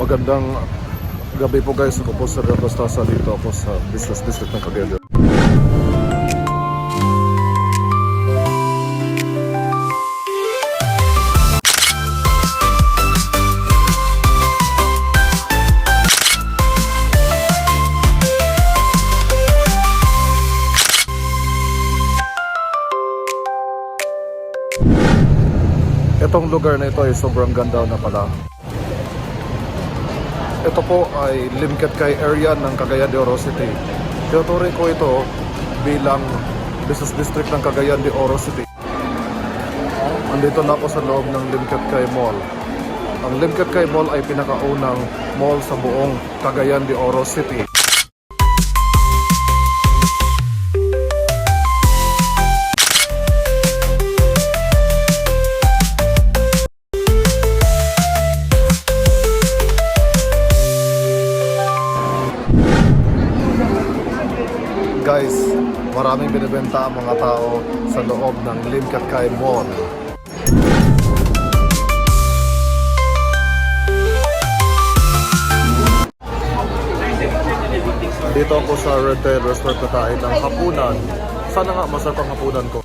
Magandang gabi po guys. Ako po sa Bastasa, dito ako sa Business District ng Cagayan. Itong lugar na ito ay sobrang ganda na pala. Ito po ay Limkit Kay area ng Cagayan de Oro City. Tinuturing ko ito bilang Business District ng Cagayan de Oro City. Andito na ako sa loob ng Limkit Kay Mall. Ang Limkit Kay Mall ay pinakaunang mall sa buong Cagayan de Oro City. Guys, maraming binibenta ang mga tao sa loob ng Limkit Kay Mall. Dito ako sa Red Tail Restaurant na kain ng hapunan. Sana nga masarap ang hapunan ko.